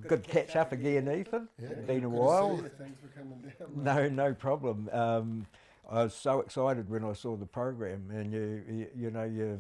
good catch up again, Ethan. Yeah, Been a good while. to see you. Thanks for coming down. No problem. I was so excited when I saw the program, and you know,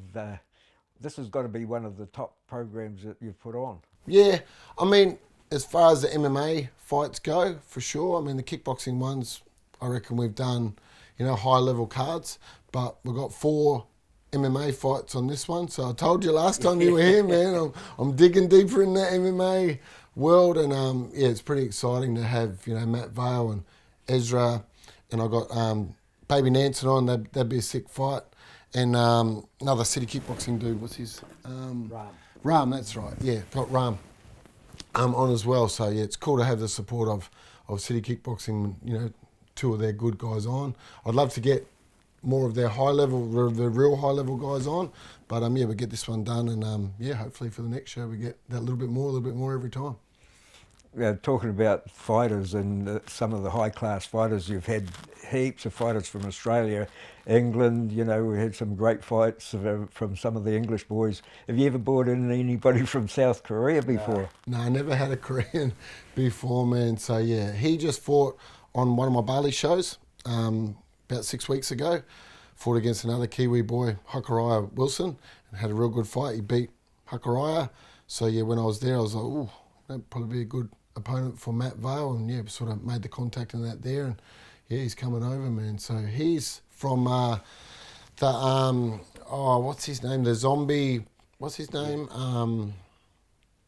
this has got to be one of the top programs that you've put on. Yeah, I mean, as far as the MMA fights go, for sure. I mean, the kickboxing ones, I reckon we've done, high level cards, but we've got 4 MMA fights on this one. So I told you last time you were here, man, I'm digging deeper in the MMA world, and it's pretty exciting to have Matt Vale and Ezra, and I got Baby Nansen on. That'd be a sick fight, and another city kickboxing dude. What's his? Ram, that's right. Yeah, got Ram on as well. So yeah, it's cool to have the support of city kickboxing. 2 of their good guys on. I'd love to get more of their high level, the real high level guys on. But we get this one done, and hopefully for the next show we get that little bit more every time. Talking about fighters and some of the high class fighters, you've had heaps of fighters from Australia, England. We had some great fights from some of the English boys. Have you ever brought in anybody from South Korea before? No, I never had a Korean before, man. So yeah, he just fought on one of my Bali shows about 6 weeks ago. Fought against another Kiwi boy, Hakaraya Wilson, and had a real good fight. He beat Hakaraya. So yeah, when I was there, I was like, ooh, that'd probably be a good opponent for Matt Vale, and yeah, sort of made the contact in that there, and yeah, he's coming over, man. So he's from what's his name? The zombie. What's his name?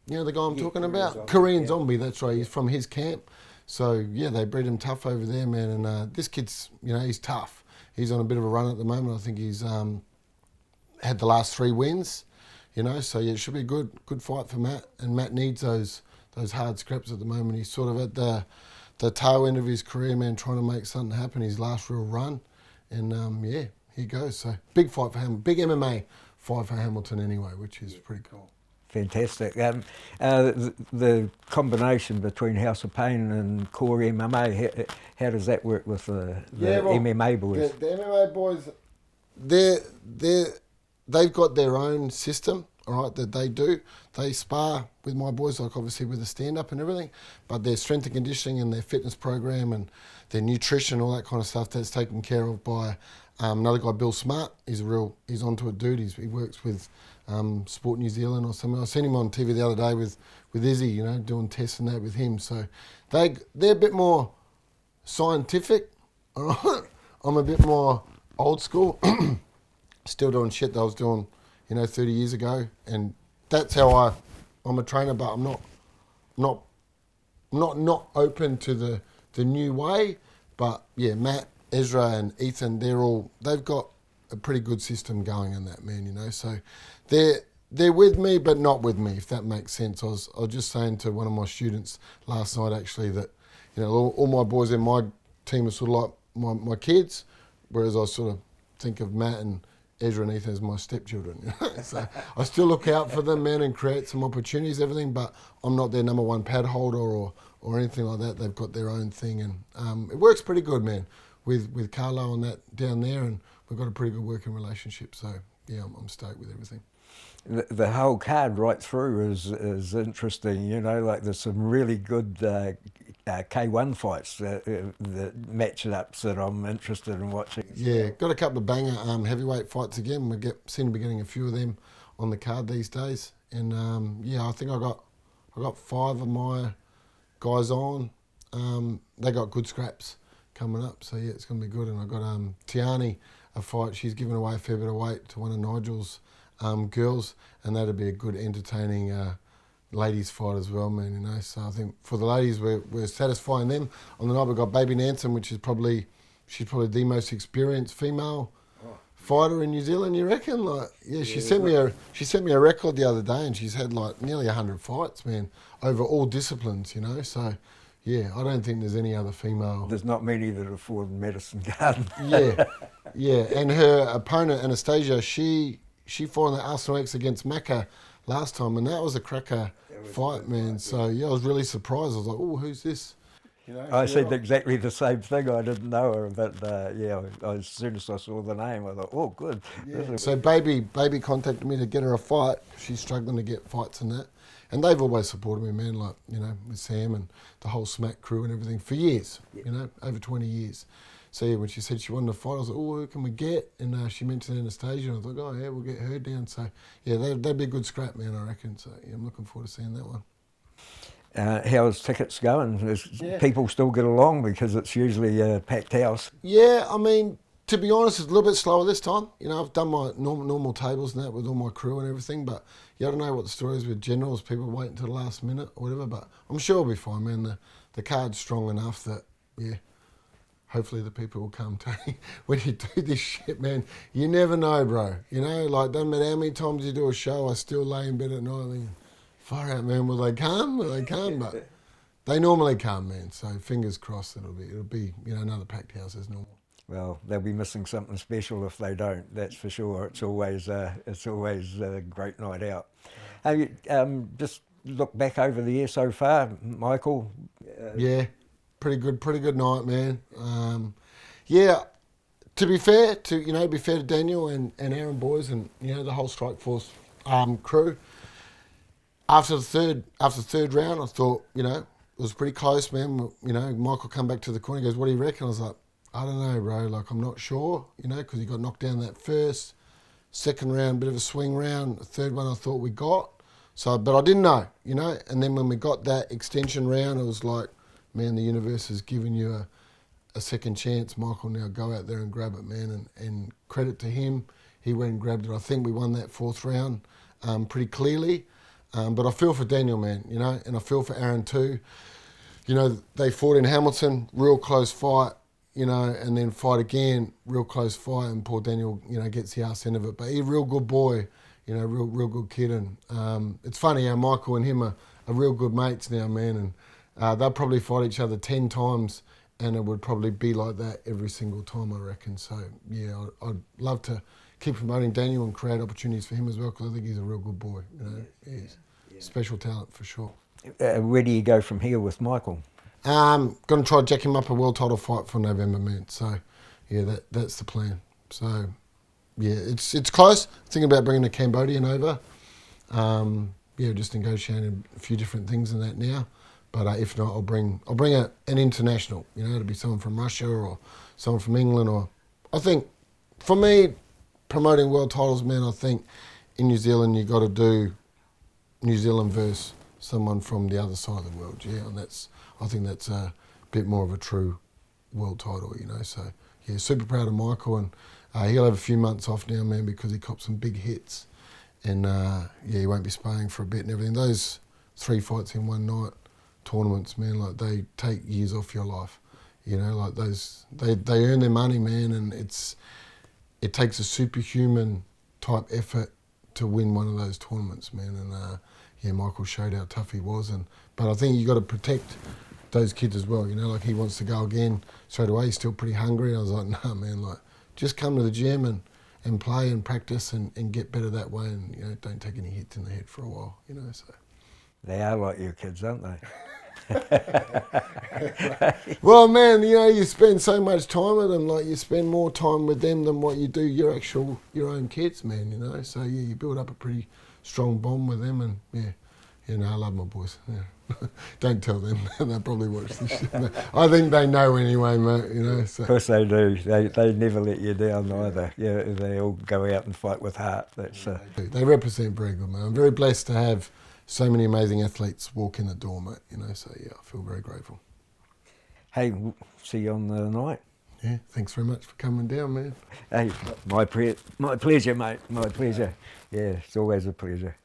The guy I'm talking about, Korean Zombie. That's right. He's from his camp. So yeah, they bred him tough over there, man. And this kid's, he's tough. He's on a bit of a run at the moment. I think he's had the last 3 wins. So yeah, it should be a good fight for Matt, and Matt needs those hard scraps at the moment. He's sort of at the tail end of his career, man, trying to make something happen, his last real run. And here he goes. So big fight for him, big MMA fight for Hamilton anyway, which is pretty cool. Fantastic. The combination between House of Pain and Core MMA, how does that work with the MMA boys? The MMA boys, they've got their own system, all right, that they do. They spar with my boys, like obviously with the stand-up and everything, but their strength and conditioning and their fitness program and their nutrition, all that kind of stuff, that's taken care of by another guy, Bill Smart. He's onto it, dude. He works with Sport New Zealand or something. I seen him on TV the other day with Izzy, doing tests and that with him. So they're a bit more scientific, all right? I'm a bit more old school, still doing shit that I was doing 30 years ago, and that's how I'm a trainer, but I'm not open to the new way. But yeah, Matt, Ezra and Ethan, they've got a pretty good system going in that, man, so they're with me but not with me, if that makes sense. I was just saying to one of my students last night actually that all my boys in my team are sort of like my kids, whereas I sort of think of Matt and Ezra and Ethan as my stepchildren. So I still look out for them, man, and create some opportunities, everything, but I'm not their number one pad holder or anything like that. They've got their own thing, and it works pretty good, man, with Carlo and that down there, and we've got a pretty good working relationship. So yeah, I'm stoked with everything. The whole card right through is interesting, like there's some really good K1 fights, the matchups that I'm interested in watching. Yeah, got a couple of banger heavyweight fights again. Seem to be getting a few of them on the card these days. And I think I got 5 of my guys on. They got good scraps coming up, so yeah, it's going to be good. And I got Tiani a fight. She's given away a fair bit of weight to one of Nigel's girls, and that'd be a good entertaining ladies fight as well, man, So I think for the ladies, we're satisfying them. On the night we've got Baby Nansen, which is she's probably the most experienced female fighter in New Zealand, you reckon? She sent me a record the other day, and she's had nearly 100 fights, man, over all disciplines, So yeah, I don't think there's any other female. There's not many that have fought in Medicine Garden. Yeah, and her opponent Anastasia, she fought in the Arsenal X against Macca last time, and that was a cracker fight, man. So yeah, I was really surprised. I was like, oh, who's this? I said exactly the same thing. I didn't know her, but as soon as I saw the name, I thought, oh, good. Yeah. So baby contacted me to get her a fight. She's struggling to get fights and that. and they've always supported me, man. Like, you know, with Sam and the whole Smack crew and everything for years. You know, over 20 years. So yeah, when she said she wanted to fight, I was like, oh, who can we get? And she mentioned Anastasia, and I thought, oh yeah, we'll get her down. So yeah, that'd be a good scrap, man, I reckon. So yeah, I'm looking forward to seeing that one. How's tickets going? Does people still get along, because it's usually a packed house? Yeah, I mean, to be honest, it's a little bit slower this time. You know, I've done my normal tables and that with all my crew and everything, but yeah, I don't know what the story is with generals. People wait until the last minute or whatever, but I'm sure it'll be fine, man. The card's strong enough that, yeah, hopefully the people will come to you. When you do this shit, man, you never know, bro. You know, like, doesn't matter how many times you do a show, I still lay in bed at night thinking, far out, man, will they come? Will they come? But they normally come, man. So fingers crossed it'll be you know, another packed house as normal. Well, they'll be missing something special if they don't. That's for sure. It's always a great night out. Hey, just look back over the year so far, Michael. Yeah, pretty good night, man. Yeah, to be fair to Daniel and Aaron boys and, you know, the whole Strike Force crew. After the third round, I thought, you know, it was pretty close, man. You know, Michael come back to the corner, he goes, what do you reckon? I was like, I don't know, bro. Like, I'm not sure, you know, because he got knocked down that first. Second round, bit of a swing round. The third one I thought we got. So, but I didn't know, you know. And then when we got that extension round, it was like, man, the universe has given you a second chance. Michael, now go out there and grab it, man. And credit to him. He went and grabbed it. I think we won that fourth round pretty clearly. But I feel for Daniel, man, you know, and I feel for Aaron too. You know, they fought in Hamilton, real close fight, you know, and then fight again, real close fight, and poor Daniel, you know, gets the arse end of it. But he's a real good boy, you know, real good kid. And it's funny how Michael and him are real good mates now, man. And they'll probably fight each other 10 times, and it would probably be like that every single time, I reckon. So, yeah, I'd love to keep promoting Daniel and create opportunities for him as well, because I think he's a real good boy, you know. He's special talent for sure. Where do you go from here with Michael? Going to try to jack him up a world title fight for November, man. So, yeah, that's the plan. So, yeah, it's close. Thinking about bringing a Cambodian over. Yeah, just negotiating a few different things in that now. But if not, I'll bring an international. You know, it'll be someone from Russia or someone from England. Or I think, for me, promoting world titles, man, I think in New Zealand you got to do New Zealand versus someone from the other side of the world, yeah, and I think that's a bit more of a true world title, you know. So yeah, super proud of Michael, and he'll have a few months off now, man, because he copped some big hits, and yeah, he won't be sparring for a bit and everything. Those 3 fights in one night tournaments, man, like, they take years off your life, you know, like those they earn their money, man, and it takes a superhuman type effort to win one of those tournaments, man. And yeah, Michael showed how tough he was, but I think you got to protect those kids as well. You know, like, he wants to go again straight away. He's still pretty hungry. I was like, nah, man, like, just come to the gym and play and practice and get better that way, and, you know, don't take any hits in the head for a while. You know, so They are like your kids, aren't they? well, man, you know, you spend so much time with them, like, you spend more time with them than what you do your own kids, man, you know. So yeah, you build up a pretty strong bond with them, and yeah, you know, I love my boys. Yeah. Don't tell them, they'll probably watch this shit. I think they know anyway, mate, you know. So. Of course they do. They never let you down either. Yeah, they all go out and fight with heart. That's They represent very good, man. I'm very blessed to have so many amazing athletes walk in the door, mate, you know, so yeah, I feel very grateful. Hey, see you on the night. Yeah, thanks very much for coming down, man. Hey, my pleasure, mate, my pleasure. Yeah, it's always a pleasure.